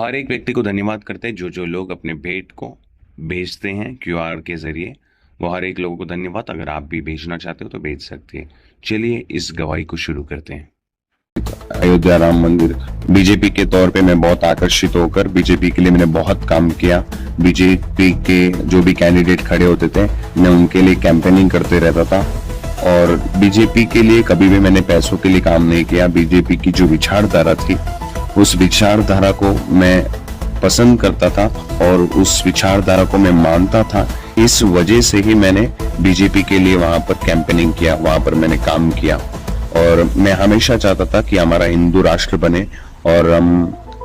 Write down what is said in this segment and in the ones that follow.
हर एक व्यक्ति को धन्यवाद करते हैं जो लोग अपने भेंट को भेजते हैं क्यूआर के जरिए। वो हर एक लोगों को धन्यवाद। अगर आप भी भेजना चाहते हो तो भेज सकते हैं। चलिए इस गवाही को शुरू करते हैं। अयोध्या राम मंदिर बीजेपी के तौर पे मैं बहुत आकर्षित होकर बीजेपी के लिए मैंने बहुत काम किया। बीजेपी के जो भी कैंडिडेट खड़े होते थे मैं उनके लिए कैंपेनिंग करते रहता था और बीजेपी के लिए कभी भी मैंने पैसों के लिए काम नहीं किया। बीजेपी की जो विचारधारा थी उस विचारधारा को मैं पसंद करता था और उस विचारधारा को मैं मानता था। इस वजह से ही मैंने बीजेपी के लिए वहां पर कैंपेनिंग किया, वहां पर मैंने काम किया और मैं हमेशा चाहता था कि हमारा हिंदू राष्ट्र बने और हम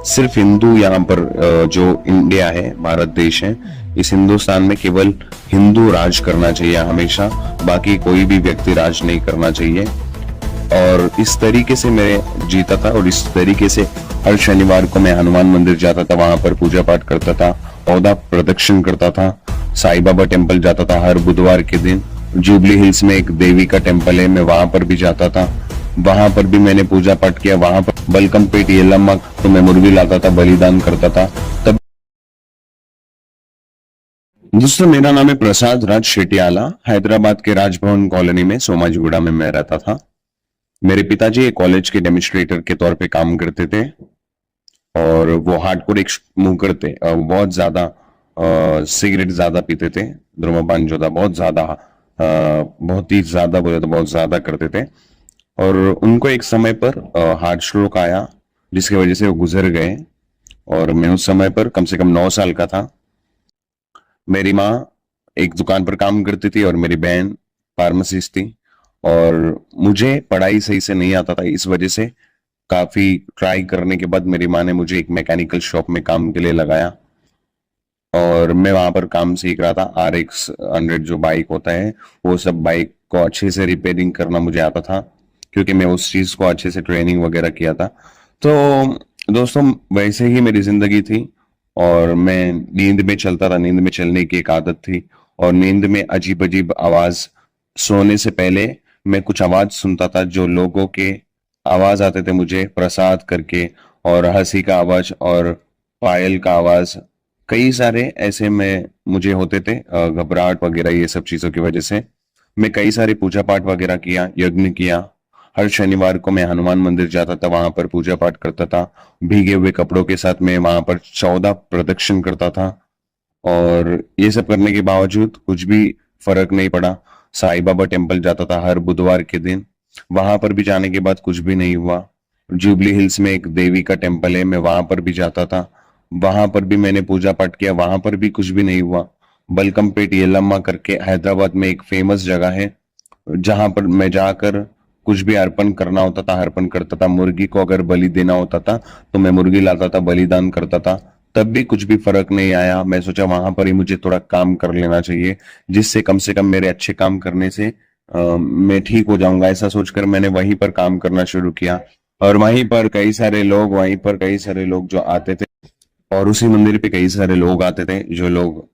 सिर्फ हिंदू यहाँ पर जो इंडिया है, भारत देश है, इस हिंदुस्तान में केवल हिंदू राज करना चाहिए हमेशा, बाकी कोई भी व्यक्ति राज नहीं करना चाहिए। और इस तरीके से मैं जीता था और इस तरीके से हर शनिवार को मैं हनुमान मंदिर जाता था, वहां पर पूजा पाठ करता था, पौधा प्रदक्षिण करता था, साईं बाबा टेम्पल जाता था हर बुधवार के दिन। जुबली हिल्स में एक देवी का टेम्पल है, मैं वहां पर भी जाता था, वहां पर भी मैंने पूजा पाठ किया। वहां पर बलकमपेट येलम्मा तो मैं मुर्गी लाता था, बलिदान करता था। तब दोस्तों मेरा नाम है प्रसाद राज शेटियाला। हैदराबाद के राजभवन कॉलोनी में सोमाजीगुड़ा में मैं रहता था। मेरे पिताजी एक कॉलेज के डेमोन्स्ट्रेटर के तौर पे काम करते थे और वो हार्डकोर एक स्मोकर थे। बहुत ज्यादा सिगरेट ज्यादा पीते थे, धूम्रपान जो था बहुत ज्यादा, बहुत ही ज्यादा बोले तो बहुत ज्यादा करते थे। और उनको एक समय पर हार्ट स्ट्रोक आया जिसकी वजह से वो गुजर गए और मैं उस समय पर कम से कम 9 साल का था। मेरी माँ एक दुकान पर काम करती थी और मेरी बहन फार्मासिस्ट थी और मुझे पढ़ाई सही से नहीं आता था। इस वजह से काफी ट्राई करने के बाद मेरी माँ ने मुझे एक मैकेनिकल शॉप में काम के लिए लगाया और मैं वहां पर काम सीख रहा था। RX 100 जो बाइक होता है वो सब बाइक को अच्छे से रिपेयरिंग करना मुझे आता था क्योंकि मैं उस चीज को अच्छे से ट्रेनिंग वगैरह किया था। तो दोस्तों वैसे ही मेरी जिंदगी थी और मैं नींद में चलता था, नींद में चलने की एक आदत थी और नींद में अजीब अजीब आवाज, सोने से पहले मैं कुछ आवाज सुनता था जो लोगों के आवाज आते थे मुझे प्रसाद करके, और हंसी का आवाज और पायल का आवाज, कई सारे ऐसे में मुझे होते थे घबराहट वगैरह। ये सब चीजों की वजह से मैं कई सारे पूजा पाठ वगैरह किया, यज्ञ किया। हर शनिवार को मैं हनुमान मंदिर जाता था, वहां पर पूजा पाठ करता था, भीगे हुए कपड़ों के साथ मैं वहां पर 14 प्रदक्षिण करता था और ये सब करने के बावजूद कुछ भी फर्क नहीं पड़ा। साईं बाबा टेम्पल जाता था हर बुधवार के दिन, वहां पर भी जाने के बाद कुछ भी नहीं हुआ। जुबली हिल्स में एक देवी का टेम्पल है, मैं वहां पर भी जाता था, वहां पर भी मैंने पूजा पाठ किया, वहां पर भी कुछ भी नहीं हुआ। बलकमपेट येलम्मा करके हैदराबाद में एक फेमस जगह है जहां पर मैं जाकर कुछ भी अर्पण करना होता था, अर्पण करता था। मुर्गी को अगर बलि देना होता था तो मैं मुर्गी लाता था, बलिदान करता था, तब भी कुछ भी फर्क नहीं आया। मैं सोचा वहां पर ही मुझे थोड़ा काम कर लेना चाहिए जिससे कम से कम मेरे अच्छे काम करने से मैं ठीक हो जाऊंगा। ऐसा सोचकर मैंने वहीं पर काम करना शुरू किया और वहीं पर कई सारे लोग जो आते थे और उसी मंदिर पे कई सारे लोग आते थे जो लोग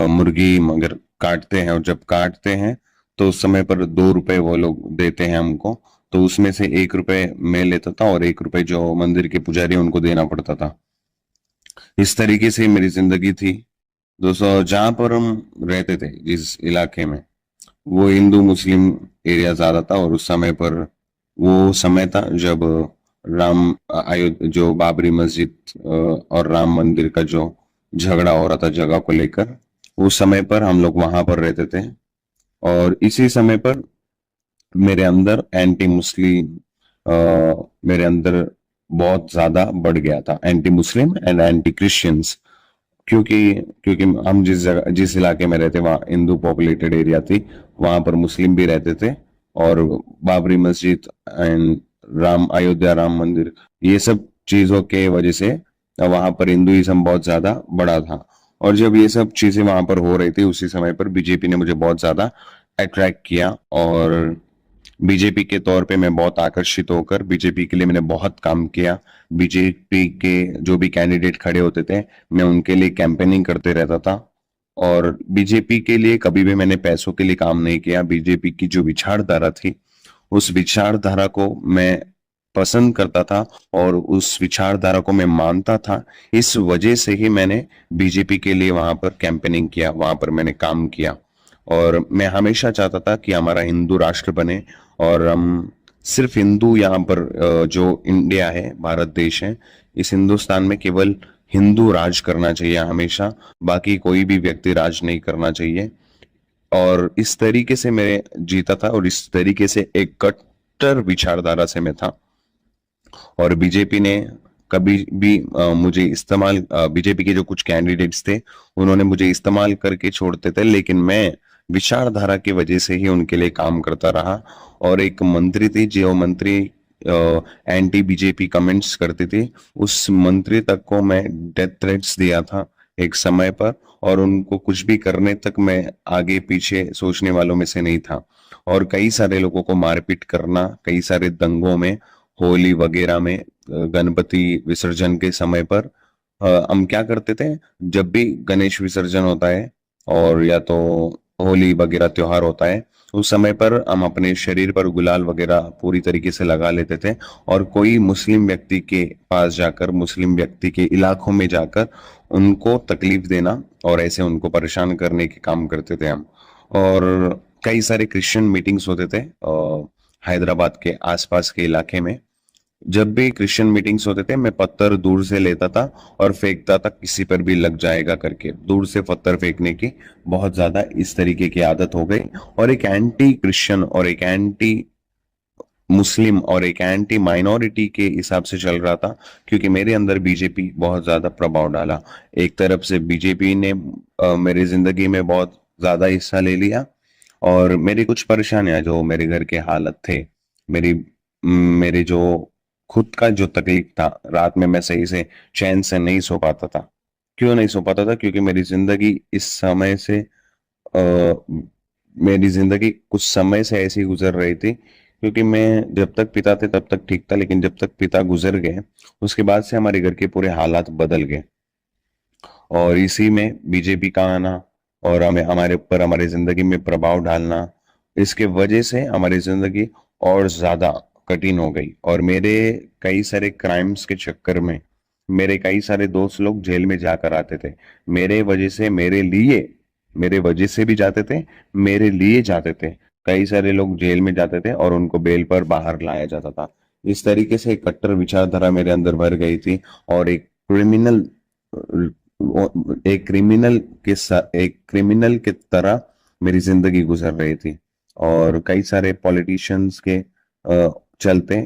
मुर्गी मगर काटते हैं और जब काटते हैं तो उस समय पर 2 रुपए वो लोग देते हैं हमको, तो उसमें से 1 रुपए मैं लेता था और 1 रुपए जो मंदिर के पुजारी उनको देना पड़ता था। इस तरीके से मेरी जिंदगी थी। दोस्तों जहां पर हम रहते थे जिस इलाके में वो हिंदू मुस्लिम एरिया ज्यादा था और उस समय पर वो समय था जब राम अयोध्या जो बाबरी मस्जिद और राम मंदिर का जो झगड़ा हो रहा था जगह को लेकर, उस समय पर हम लोग वहां पर रहते थे और इसी समय पर मेरे अंदर एंटी मुस्लिम मेरे अंदर बहुत ज्यादा बढ़ गया था, anti Muslim and anti Christians. क्योंकि क्योंकि हम जिस इलाके में रहते वहाँ हिंदू पॉपुलेटेड एरिया थी, वहां पर मुस्लिम भी रहते थे और बाबरी मस्जिद एंड अयोध्या राम मंदिर, ये सब चीजों के वजह से वहां पर हिंदुइज्म बहुत ज्यादा बड़ा था। और जब ये सब चीजें वहां पर हो रही थी उसी समय पर बीजेपी ने मुझे बहुत ज्यादा अट्रैक्ट किया और बीजेपी के तौर पे मैं बहुत आकर्षित होकर बीजेपी के लिए मैंने बहुत काम किया। बीजेपी के जो भी कैंडिडेट खड़े होते थे मैं उनके लिए कैंपेनिंग करते रहता था और बीजेपी के लिए कभी भी मैंने पैसों के लिए काम नहीं किया। बीजेपी की जो विचारधारा थी उस विचारधारा को मैं पसंद करता था और उस विचारधारा को मैं मानता था। इस वजह से ही मैंने बीजेपी के लिए वहां पर कैंपेनिंग किया, वहां पर मैंने काम किया। और मैं हमेशा चाहता था कि हमारा हिंदू राष्ट्र बने और हम सिर्फ हिंदू यहाँ पर जो इंडिया है, भारत देश है, इस हिंदुस्तान में केवल हिंदू राज करना चाहिए हमेशा, बाकी कोई भी व्यक्ति राज नहीं करना चाहिए। और इस तरीके से मैं जीता था और इस तरीके से एक कट्टर विचारधारा से मैं था। और बीजेपी ने कभी भी मुझे इस्तेमाल, बीजेपी के जो कुछ कैंडिडेट्स थे उन्होंने मुझे इस्तेमाल करके छोड़ते थे, लेकिन मैं विचारधारा की वजह से ही उनके लिए काम करता रहा। और एक मंत्री थी, जो मंत्री एंटी बीजेपी कमेंट्स करती थी, उस मंत्री तक को मैं डेथ थ्रेट्स दिया था एक समय पर, और उनको कुछ भी करने तक मैं आगे पीछे सोचने वालों में से नहीं था। और कई सारे लोगों को मारपीट करना, कई सारे दंगों में, होली वगैरह में, गणपति विसर्जन के समय पर हम क्या करते थे, जब भी गणेश विसर्जन होता है और या तो होली वगैरह त्योहार होता है, उस समय पर हम अपने शरीर पर गुलाल वगैरह पूरी तरीके से लगा लेते थे और कोई मुस्लिम व्यक्ति के पास जाकर, मुस्लिम व्यक्ति के इलाकों में जाकर उनको तकलीफ देना और ऐसे उनको परेशान करने के काम करते थे हम। और कई सारे क्रिश्चियन मीटिंग्स होते थे हैदराबाद के आसपास के इलाके में। जब भी क्रिश्चियन मीटिंग्स होते थे, मैं पत्थर दूर से लेता था और फेंकता था, किसी पर भी लग जाएगा करके। दूर से पत्थर फेंकने की बहुत ज्यादा इस तरीके की आदत हो गई और एक एंटी क्रिश्चियन और एक एंटी मुस्लिम और एक एंटी माइनॉरिटी के हिसाब से चल रहा था, क्योंकि मेरे अंदर बीजेपी बहुत ज्यादा प्रभाव डाला। एक तरफ से बीजेपी ने मेरी जिंदगी में बहुत ज्यादा हिस्सा ले लिया और मेरी कुछ परेशानियां, जो मेरे घर के हालत थे, मेरे जो खुद का जो तकलीफ था, रात में मैं सही से चैन से नहीं सो पाता था। क्यों नहीं सो पाता था? क्योंकि मेरी जिंदगी इस समय से मेरी जिंदगी कुछ समय से ऐसी गुजर रही थी, क्योंकि मैं जब तक पिता थे तब तक ठीक था, लेकिन जब तक पिता गुजर गए उसके बाद से हमारे घर के पूरे हालात बदल गए। और इसी में बीजेपी का आना और हमें हमारे ऊपर हमारी जिंदगी में प्रभाव डालना, इसके वजह से हमारी जिंदगी और ज्यादा कठिन हो गई। और मेरे कई सारे क्राइम्स के चक्कर में मेरे कई सारे दोस्त लोग जेल में जाकर आते थे, मेरे वजह से, मेरे वजह से भी जाते थे, मेरे लिए जाते थे। कई सारे लोग जेल में जाते थे और उनको बेल पर बाहर लाया जाता था। इस तरीके से एक कट्टर विचारधारा मेरे अंदर भर गई थी और एक क्रिमिनल के तरह मेरी जिंदगी गुजर रही थी। और कई सारे पॉलिटिशियंस के चलते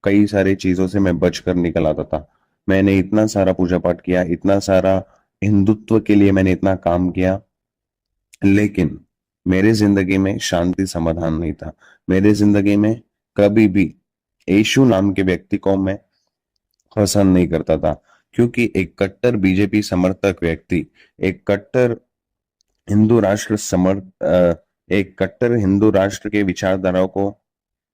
कई सारी चीजों से मैं बचकर निकल आता था। मैंने इतना सारा पूजा पाठ किया, इतना सारा हिंदुत्व के लिए मैंने इतना काम किया, लेकिन मेरे जिंदगी में शांति समाधान नहीं था। मेरे जिंदगी में कभी भी यीशु नाम के व्यक्ति को मैं पसंद नहीं करता था, क्योंकि एक कट्टर बीजेपी समर्थक व्यक्ति, एक कट्टर हिंदू राष्ट्र एक कट्टर हिंदू राष्ट्र के विचारधाराओं को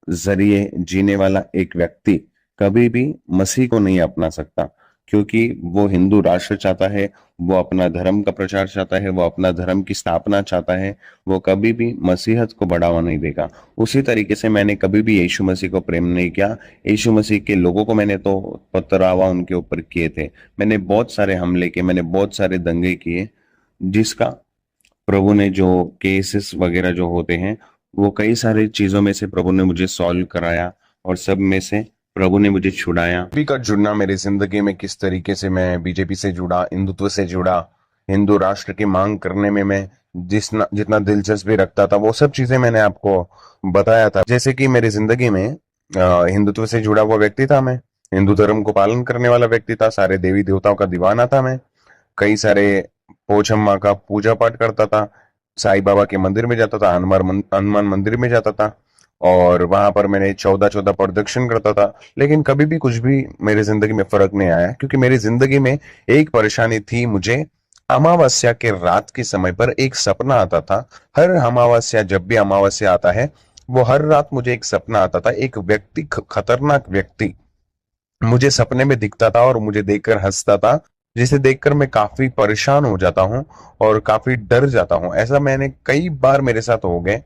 जरिए जीने वाला एक व्यक्ति कभी भी मसीह को नहीं अपना सकता, क्योंकि वो हिंदू राष्ट्र चाहता है, वो अपना धर्म का प्रचार चाहता है, वो अपना धर्म की स्थापना चाहता है, वो कभी भी मसीहत को बढ़ावा नहीं देगा। उसी तरीके से मैंने कभी भी यीशु मसीह को प्रेम नहीं किया। यीशु मसीह के लोगों को मैंने तो पथरावा उनके ऊपर किए थे, मैंने बहुत सारे हमले किए, मैंने बहुत सारे दंगे किए, जिसका प्रभु ने, जो केसेस वगैरह जो होते हैं, वो कई सारी चीजों में से प्रभु ने मुझे सॉल्व कराया और सब में से प्रभु ने मुझे छुड़ाया। बीजेपी का जुड़ना मेरी जिंदगी में किस तरीके से मैं बीजेपी से जुड़ा, हिंदुत्व से जुड़ा, हिंदू राष्ट्र की मांग करने में मैं जितना दिलचस्पी रखता था, वो सब चीजें मैंने आपको बताया था। जैसे कि मेरी जिंदगी में हिंदुत्व से जुड़ा हुआ व्यक्ति था, मैं हिंदू धर्म को पालन करने वाला व्यक्ति था, सारे देवी देवताओं का दीवाना था मैं, कई सारे पोचम्मा का पूजा पाठ करता था, साईं बाबा के मंदिर में जाता था, हनुमान मंदिर में जाता था और वहां पर मैंने 14 प्रदक्षिण करता था। लेकिन कभी भी कुछ भी मेरी जिंदगी में फर्क नहीं आया, क्योंकि मेरी जिंदगी में एक परेशानी थी। मुझे अमावस्या के रात के समय पर एक सपना आता था। हर अमावस्या, जब भी अमावस्या आता है, वो हर रात मुझे एक सपना आता था। एक व्यक्ति, खतरनाक व्यक्ति मुझे सपने में दिखता था और मुझे देखकर हंसता था, जिसे देखकर मैं काफी परेशान हो जाता हूँ और काफी डर जाता हूँ। ऐसा मैंने कई बार मेरे साथ हो गए।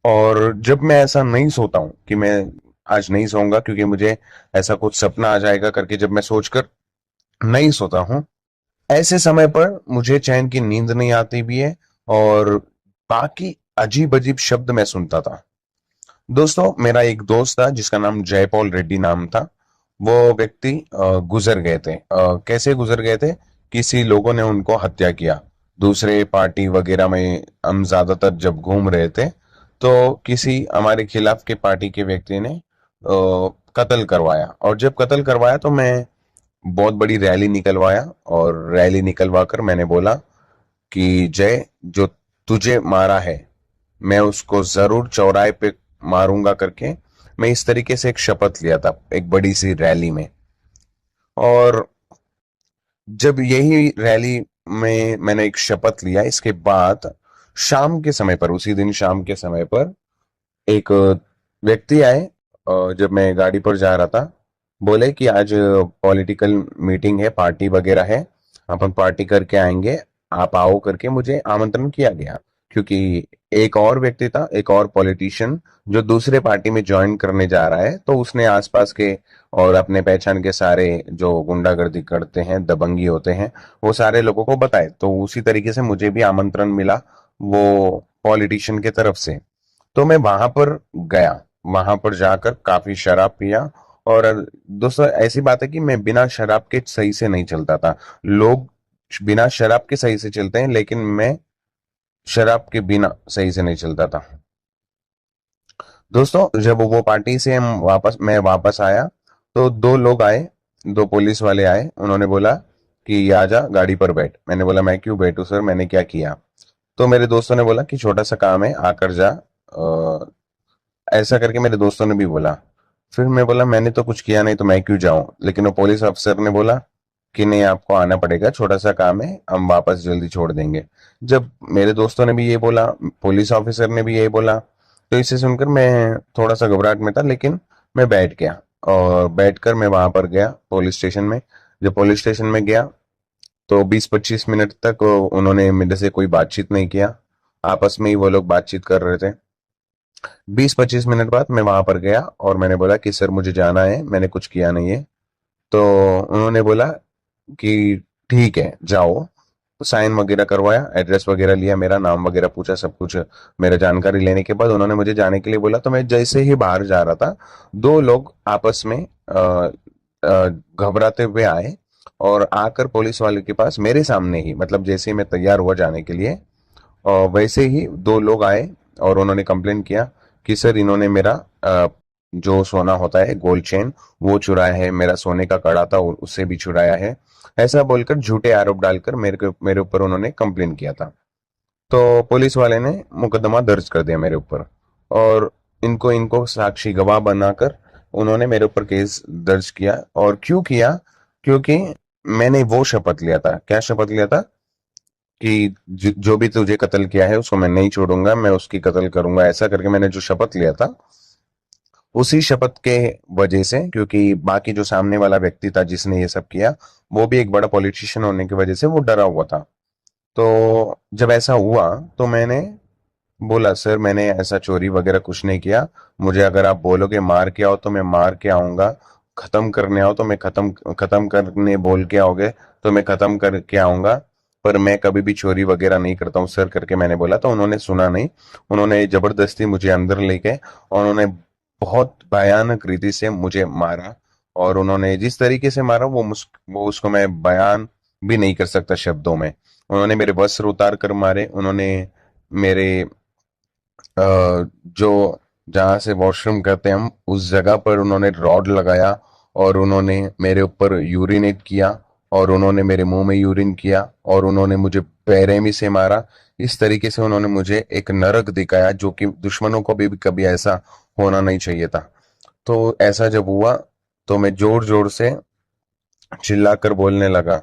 और जब मैं ऐसा नहीं सोता हूँ कि मैं आज नहीं सोऊंगा क्योंकि मुझे ऐसा कुछ सपना आ जाएगा करके जब मैं सोचकर नहीं सोता हूँ, ऐसे समय पर मुझे चैन की नींद नहीं आती भी है और बाकी अजीब अजीब शब्द मैं सुनता था। दोस्तों, मेरा एक दोस्त था जिसका नाम जयपॉल रेड्डी नाम था। वो व्यक्ति गुजर गए थे। कैसे गुजर गए थे? किसी लोगों ने उनको हत्या किया। दूसरे पार्टी वगैरह में हम ज्यादातर जब घूम रहे थे तो किसी हमारे खिलाफ के पार्टी के व्यक्ति ने कत्ल करवाया, और जब कत्ल करवाया तो मैं बहुत बड़ी रैली निकलवाया, और रैली निकलवा कर मैंने बोला कि जय, जो तुझे मारा है मैं उसको जरूर चौराहे पे मारूंगा करके मैं इस तरीके से एक शपथ लिया था एक बड़ी सी रैली में। और जब यही रैली में मैंने एक शपथ लिया, इसके बाद शाम के समय पर, उसी दिन शाम के समय पर एक व्यक्ति आए। जब मैं गाड़ी पर जा रहा था, बोले कि आज पॉलिटिकल मीटिंग है, पार्टी वगैरह है, अपन पार्टी करके आएंगे, आप आओ करके मुझे आमंत्रण किया गया। क्योंकि एक और व्यक्ति था, एक और पॉलिटिशियन जो दूसरे पार्टी में ज्वाइन करने जा रहा है, तो उसने आसपास के और अपने पहचान के सारे जो गुंडागर्दी करते हैं, दबंगी होते हैं, वो सारे लोगों को बताए। तो उसी तरीके से मुझे भी आमंत्रण मिला वो पॉलिटिशियन के तरफ से। तो मैं वहां पर गया, वहां पर जाकर काफी शराब पिया। और दोस्तों, ऐसी बात है कि मैं बिना शराब के सही से नहीं चलता था। लोग बिना शराब के सही से चलते हैं, लेकिन मैं शराब के बिना सही से नहीं चलता था। दोस्तों, जब वो पार्टी से मैं वापस आया तो दो लोग आए, दो पुलिस वाले आए। उन्होंने बोला कि आजा गाड़ी पर बैठ। मैंने बोला मैं क्यों बैठूं सर, मैंने क्या किया? तो मेरे दोस्तों ने बोला कि छोटा सा काम है, आकर जा। ऐसा करके मेरे दोस्तों ने भी बोला। फिर मैं बोला मैंने तो कुछ किया नहीं, तो मैं क्यों जाऊं? लेकिन वो पुलिस अफसर ने बोला कि नहीं, आपको आना पड़ेगा, छोटा सा काम है, हम वापस जल्दी छोड़ देंगे। जब मेरे दोस्तों ने भी ये बोला, पुलिस ऑफिसर ने भी यही बोला, तो इसे सुनकर मैं थोड़ा सा घबराहट में था, लेकिन मैं बैठ गया। और बैठकर मैं वहां पर गया पुलिस स्टेशन में। जब पुलिस स्टेशन में गया तो 20-25 मिनट तक उन्होंने मेरे से कोई बातचीत नहीं किया। आपस में ही वो लोग बातचीत कर रहे थे। 20-25 मिनट बाद मैं वहां पर गया और मैंने बोला कि सर मुझे जाना है, मैंने कुछ किया नहीं है। तो उन्होंने बोला कि ठीक है जाओ। साइन वगैरह करवाया, एड्रेस वगैरह लिया, मेरा नाम वगैरह पूछा, सब कुछ मेरा जानकारी लेने के बाद उन्होंने मुझे जाने के लिए बोला। तो मैं जैसे ही बाहर जा रहा था, दो लोग आपस में घबराते हुए आए और आकर पुलिस वाले के पास मेरे सामने ही, मतलब जैसे ही मैं तैयार हुआ जाने के लिए, और वैसे ही दो लोग आए और उन्होंने कंप्लेन किया कि सर इन्होंने मेरा जो सोना होता है गोल्ड चेन वो चुराया है, मेरा सोने का कड़ा था उससे भी चुराया है। ऐसा बोलकर झूठे आरोप डालकर मेरे ऊपर उन्होंने कंप्लेन किया था। तो पुलिस वाले ने मुकदमा दर्ज कर दिया मेरे ऊपर, और इनको इनको साक्षी गवाह बनाकर उन्होंने मेरे ऊपर केस दर्ज किया। और क्यों किया? क्योंकि मैंने वो शपथ लिया था। क्या शपथ लिया था? कि जो भी तुझे कत्ल किया है उसको मैं नहीं छोड़ूंगा, मैं उसकी कत्ल करूंगा। ऐसा करके मैंने जो शपथ लिया था, उसी शपथ के वजह से, क्योंकि बाकी जो सामने वाला व्यक्ति था जिसने ये सब किया, वो भी एक बड़ा पॉलिटिशियन होने की वजह से वो डरा हुआ था। तो जब ऐसा हुआ तो मैंने बोला सर मैंने ऐसा चोरी वगैरह कुछ नहीं किया, मुझे अगर आप बोलोगे मार के आओ तो मैं मार के आऊंगा, खत्म करने आओ तो मैं खत्म खत्म करने बोल के आओगे तो मैं खत्म करके आऊंगा, पर मैं कभी भी चोरी वगैरह नहीं करता हूँ सर करके मैंने बोला। तो उन्होंने सुना नहीं, उन्होंने जबरदस्ती मुझे अंदर ले गए और उन्होंने बहुत भयानक रीति से मुझे मारा। और उन्होंने जिस तरीके से मारा वो उसको मैं बयान भी नहीं कर सकता शब्दों में। उन्होंने मेरे वस्त्र उतार कर मारे, उन्होंने मेरे जो जहाँ से वॉशरूम करते हैं हम उस जगह पर उन्होंने रॉड लगाया, और उन्होंने मेरे ऊपर यूरिनेट किया, और उन्होंने मेरे मुंह में यूरिन किया, और उन्होंने मुझे बेरहमी से मारा। इस तरीके से उन्होंने मुझे एक नरक दिखाया, जो कि दुश्मनों को भी कभी ऐसा होना नहीं चाहिए था। तो ऐसा जब हुआ तो मैं जोर जोर से चिल्लाकर बोलने लगा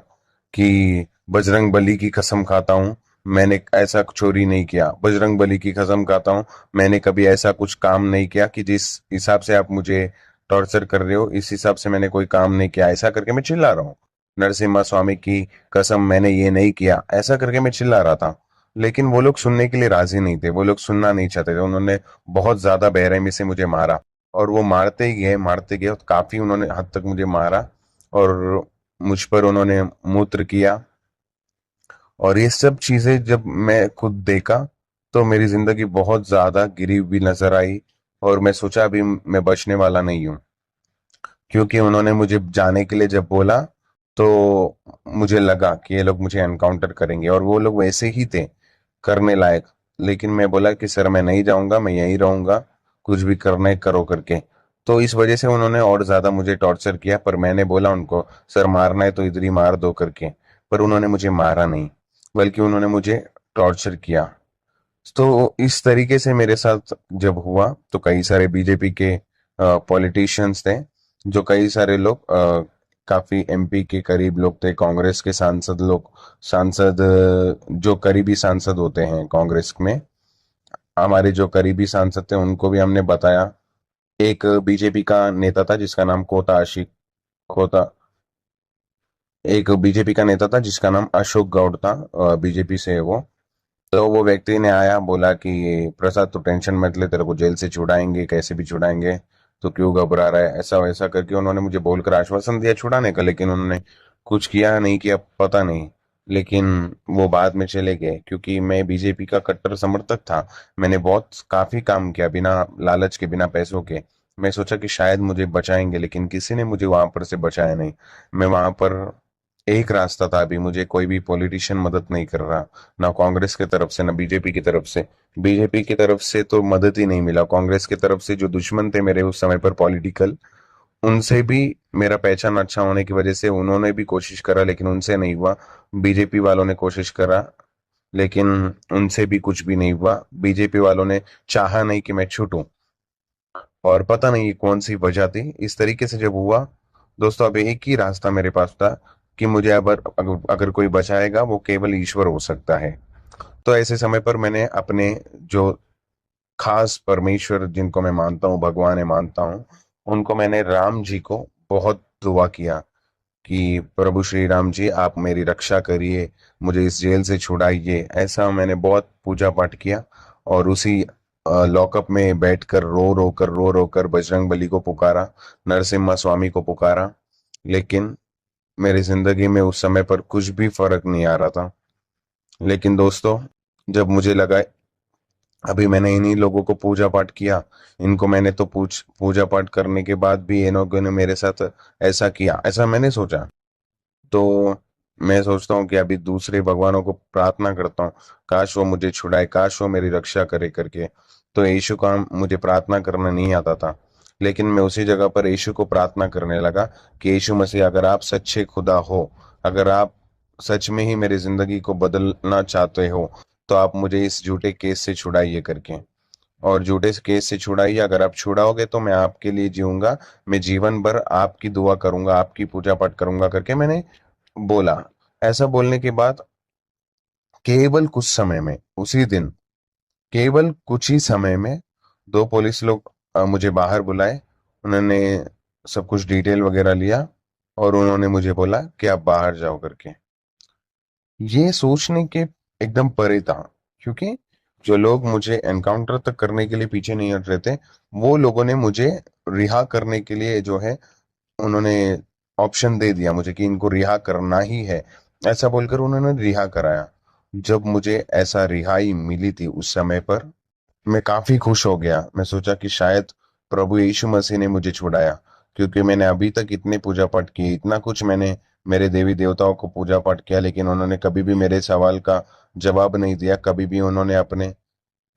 कि बजरंग बली की कसम खाता हूँ, मैंने ऐसा चोरी नहीं किया, बजरंग बली की कसम खाता हूँ, मैंने कभी ऐसा कुछ काम नहीं किया कि जिस हिसाब से आप मुझे टॉर्चर कर रहे हो इस हिसाब से मैंने कोई काम नहीं किया। ऐसा करके मैं चिल्ला रहा हूँ, नरसिम्हा स्वामी की कसम मैंने ये नहीं किया, ऐसा करके मैं चिल्ला रहा था। लेकिन वो लोग सुनने के लिए राजी नहीं थे, वो लोग सुनना नहीं चाहते थे। उन्होंने बहुत ज्यादा बेरहमी से मुझे मारा। और वो मारते गए और काफी उन्होंने हद तक मुझे मारा और मुझ पर उन्होंने मूत्र किया। और ये सब चीजें जब मैं खुद देखा तो मेरी जिंदगी बहुत ज्यादा गिरी हुई नजर आई। और मैं सोचा अभी मैं बचने वाला नहीं हूँ, क्योंकि उन्होंने मुझे जाने के लिए जब बोला तो मुझे लगा कि ये लोग मुझे एनकाउंटर करेंगे, और वो लोग वैसे ही थे करने लायक। लेकिन मैं बोला कि सर मैं नहीं जाऊंगा, मैं यहीं रहूंगा, कुछ भी करना है करो करके। तो इस वजह से उन्होंने और ज्यादा मुझे टॉर्चर किया, पर मैंने बोला उनको सर मारना है तो इधर ही मार दो करके। पर उन्होंने मुझे मारा नहीं, बल्कि उन्होंने मुझे टॉर्चर किया। तो इस तरीके से मेरे साथ जब हुआ तो कई सारे बीजेपी के पॉलिटिशियंस थे, जो कई सारे लोग काफी एमपी के करीब लोग थे, कांग्रेस के सांसद जो करीबी सांसद होते हैं कांग्रेस में, हमारे जो करीबी सांसद थे उनको भी हमने बताया। एक बीजेपी का नेता था जिसका नाम खोता एक बीजेपी का नेता था जिसका नाम अशोक गौड़ था, बीजेपी से है वो। तो वो व्यक्ति ने आया, बोला कि प्रसाद तू टेंशन मत ले, तेरे को जेल से छुड़ाएंगे, कैसे भी छुड़ाएंगे, तो क्यों घबरा रहा है, ऐसा वैसा करके उन्होंने मुझे बोलकर आश्वासन दिया छुड़ाने का। लेकिन उन्होंने कुछ किया नहीं किया पता नहीं। लेकिन वो बाद में चले गए, क्योंकि मैं बीजेपी का कट्टर समर्थक था। मैंने बहुत काफी काम किया बिना लालच के, बिना पैसों के। मैं सोचा कि शायद मुझे बचाएंगे, लेकिन किसी ने मुझे वहां पर से बचाया नहीं। मैं वहां पर एक रास्ता था, अभी मुझे कोई भी पॉलिटिशियन मदद नहीं कर रहा, ना कांग्रेस की तरफ से ना बीजेपी की तरफ से। बीजेपी की तरफ से तो मदद ही नहीं मिला, कांग्रेस की तरफ से जो दुश्मन थे मेरे उस समय पर पॉलिटिकल, उनसे भी मेरा पहचान अच्छा होने की वजह से उन्होंने भी कोशिश करा, लेकिन उनसे नहीं हुआ। बीजेपी वालों ने कोशिश करा, लेकिन उनसे भी कुछ भी नहीं हुआ। बीजेपी वालों ने चाहा नहीं कि मैं छूटूं, और पता नहीं कौन सी वजह थी। इस तरीके से जब हुआ दोस्तों, अब एक ही रास्ता मेरे पास था कि मुझे अब अगर कोई बचाएगा वो केवल ईश्वर हो सकता है। तो ऐसे समय पर मैंने अपने जो खास परमेश्वर जिनको मैं मानता हूँ, भगवान है मानता हूँ, उनको मैंने राम जी को बहुत दुआ किया कि प्रभु श्री राम जी आप मेरी रक्षा करिए, मुझे इस जेल से छुड़ाइए। ऐसा मैंने बहुत पूजा पाठ किया। और उसी लॉकअप में बैठकर रो रो कर बजरंग बली को पुकारा, नरसिम्हा स्वामी को पुकारा। लेकिन मेरी जिंदगी में उस समय पर कुछ भी फर्क नहीं आ रहा था। लेकिन दोस्तों, जब मुझे लगा अभी मैंने इन्हीं लोगों को पूजा पाठ किया, इनको मैंने तो पूजा पाठ करने के बाद भी इन लोगों ने मेरे साथ ऐसा किया, ऐसा मैंने सोचा। तो मैं सोचता हूँ कि अभी दूसरे भगवानों को प्रार्थना करता हूँ, काश वो मुझे छुड़ाए, काश वो मेरी रक्षा करे करके। तो यीशु का मुझे प्रार्थना करना नहीं आता था, लेकिन मैं उसी जगह पर यीशु को प्रार्थना करने लगा कि यीशु मसीह अगर आप सच्चे खुदा हो, अगर आप सच में ही मेरी जिंदगी को बदलना चाहते हो, तो आप मुझे इस झूठे केस से छुड़ाइए करके। और झूठे केस से छुड़ाइए, अगर आप छुड़ाओगे तो मैं आपके लिए जीऊंगा, मैं जीवन भर आपकी दुआ करूंगा, आपकी पूजा पाठ करूंगा करके मैंने बोला। ऐसा बोलने के बाद केवल कुछ समय में, उसी दिन केवल कुछ ही समय में दो पुलिस लोग मुझे बाहर बुलाए। उन्होंने सब कुछ डिटेल वगैरह लिया और उन्होंने मुझे बोला कि आप बाहर जाओ करके। ये सोचने के एकदम परे था, क्योंकि जो लोग मुझे एनकाउंटर तक करने के लिए पीछे नहीं हट रहे थे, वो लोगों ने मुझे रिहा करने के लिए जो है, उन्होंने ऑप्शन दे दिया मुझे कि इनको रिहा करना ही है। ऐसा बोलकर उन्होंने रिहा कराया। जब मुझे ऐसा रिहाई मिली थी उस समय पर मैं काफी खुश हो गया। मैं सोचा कि शायद प्रभु यीशु मसीह ने मुझे छुड़ाया, क्योंकि मैंने अभी तक इतने पूजा पाठ किए, इतना कुछ मैंने मेरे देवी देवताओं को पूजा पाठ किया, लेकिन उन्होंने कभी भी मेरे सवाल का जवाब नहीं दिया, कभी भी उन्होंने अपने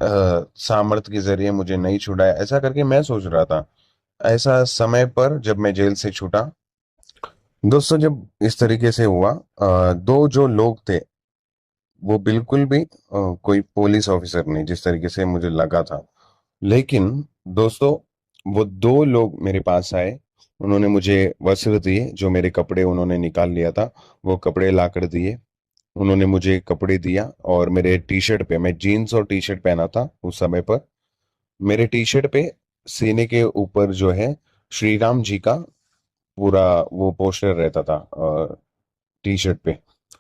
सामर्थ्य के जरिए मुझे नहीं छुड़ाया। ऐसा करके मैं सोच रहा था। ऐसा समय पर जब मैं जेल से छूटा दोस्तों, जब इस तरीके से हुआ, दो जो लोग थे वो बिल्कुल भी कोई पुलिस ऑफिसर नहीं, जिस तरीके से मुझे लगा था। लेकिन दोस्तों, वो दो लोग मेरे पास आए, उन्होंने मुझे वस्त्र दिए, जो मेरे कपड़े उन्होंने निकाल लिया था वो कपड़े ला कर दिए। उन्होंने मुझे कपड़े दिया, और मेरे टी शर्ट पे, मैं जीन्स और टी शर्ट पहना था उस समय पर, मेरे टी शर्ट पे सीने के ऊपर जो है श्री राम जी का पूरा वो पोस्टर रहता था टी शर्ट पे।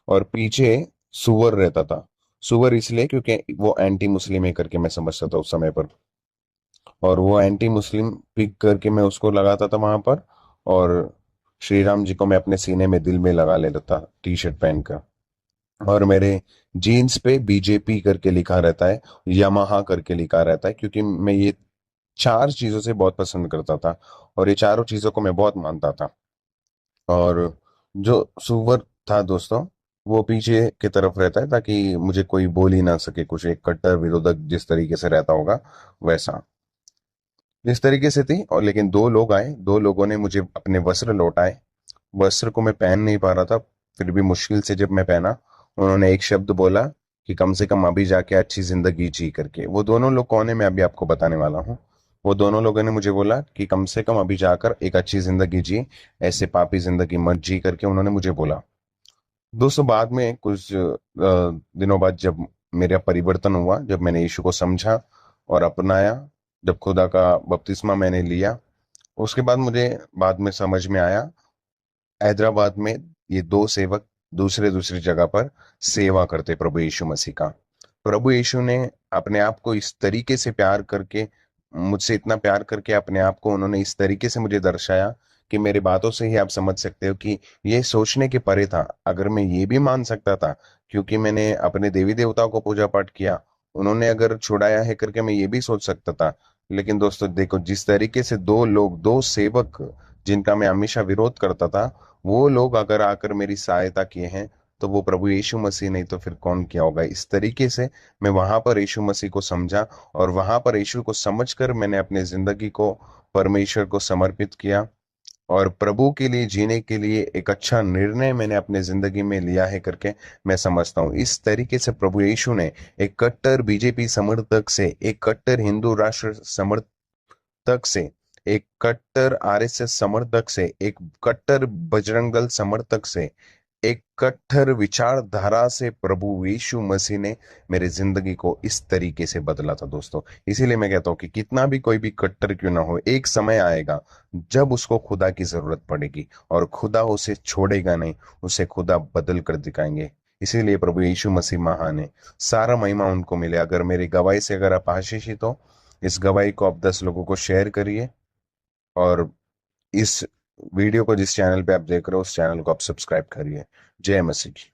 और पीछे सुअर रहता था। सुअर इसलिए क्योंकि वो एंटी मुस्लिम है करके मैं समझता था उस समय पर। और वो एंटी मुस्लिम पिक करके मैं उसको लगाता था वहां पर। और श्री राम जी को मैं अपने सीने में दिल में लगा लेता था टी शर्ट पहनकर। और मेरे जीन्स पे बीजेपी करके लिखा रहता है, यामाहा करके लिखा रहता है, क्योंकि मैं ये चार चीजों से बहुत पसंद करता था और ये चारों चीजों को मैं बहुत मानता था। और जो सुवर था दोस्तों, वो पीछे की तरफ रहता है ताकि मुझे कोई बोल ही ना सके कुछ, एक कट्टर विरोधक जिस तरीके से रहता होगा वैसा, जिस तरीके से थी। और लेकिन दो लोग आए, दो लोगों ने मुझे अपने वस्त्र लौटाए। वस्त्र को मैं पहन नहीं पा रहा था, फिर भी मुश्किल से जब मैं पहना, उन्होंने एक शब्द बोला कि कम से कम अभी जाके अच्छी जिंदगी जी करके। वो दोनों लोग कौन है मैं अभी आपको बताने वाला हूँ। वो दोनों लोगों ने मुझे बोला कि कम से कम अभी जाकर एक अच्छी जिंदगी जी, ऐसे पापी जिंदगी मत जी करके उन्होंने मुझे बोला। दोस्तों बाद में कुछ दिनों बाद जब मेरा परिवर्तन हुआ, जब मैंने यीशु को समझा और अपनाया, जब खुदा का बपतिस्मा मैंने लिया, उसके बाद मुझे बाद में समझ में आया, हैदराबाद में ये दो सेवक दूसरे दूसरी जगह पर सेवा करते प्रभु यीशु मसीह का। प्रभु यीशु ने अपने आप को इस तरीके से प्यार करके, मुझसे इतना प्यार करके अपने आप को उन्होंने इस तरीके से मुझे दर्शाया कि मेरी बातों से ही आप समझ सकते हो कि ये सोचने के परे था। अगर मैं ये भी मान सकता था, क्योंकि मैंने अपने देवी देवताओं को पूजा पाठ किया, उन्होंने अगर छुड़ाया है करके मैं ये भी सोच सकता था। लेकिन दोस्तों देखो, जिस तरीके से दो लोग, दो सेवक जिनका मैं हमेशा विरोध करता था, वो लोग अगर आकर मेरी सहायता किए हैं, तो वो प्रभु यीशु मसीह नहीं तो फिर कौन किया होगा। इस तरीके से मैं वहां पर यीशु मसीह को समझा, और वहां पर यीशु को समझकर मैंने अपनी जिंदगी को परमेश्वर को समर्पित किया, और प्रभु के लिए जीने के लिए एक अच्छा निर्णय मैंने अपने जिंदगी में लिया है करके मैं समझता हूँ। इस तरीके से प्रभु यीशु ने एक कट्टर बीजेपी समर्थक से, एक कट्टर हिंदू राष्ट्र समर्थक से, एक कट्टर आरएसएस समर्थक से, एक कट्टर बजरंग दल समर्थक से, एक कट्टर विचारधारा से प्रभु यीशु मसीह ने मेरी जिंदगी को इस तरीके से बदला था दोस्तों। इसीलिए मैं कहता हूँ कि कितना भी कोई भी कट्टर क्यों ना हो, एक समय आएगा जब उसको खुदा की जरूरत पड़ेगी, और खुदा उसे छोड़ेगा नहीं, उसे खुदा बदल कर दिखाएंगे। इसीलिए प्रभु यीशु मसीह महान है, सारा महिमा उनको मिले। अगर मेरी गवाही से अगर आप आशीषित हो, इस गवाही को आप 10 लोगों को शेयर करिए। और इस वीडियो को जिस चैनल पे आप देख रहे हो, उस चैनल को आप सब्सक्राइब करिए। जय मसीह की।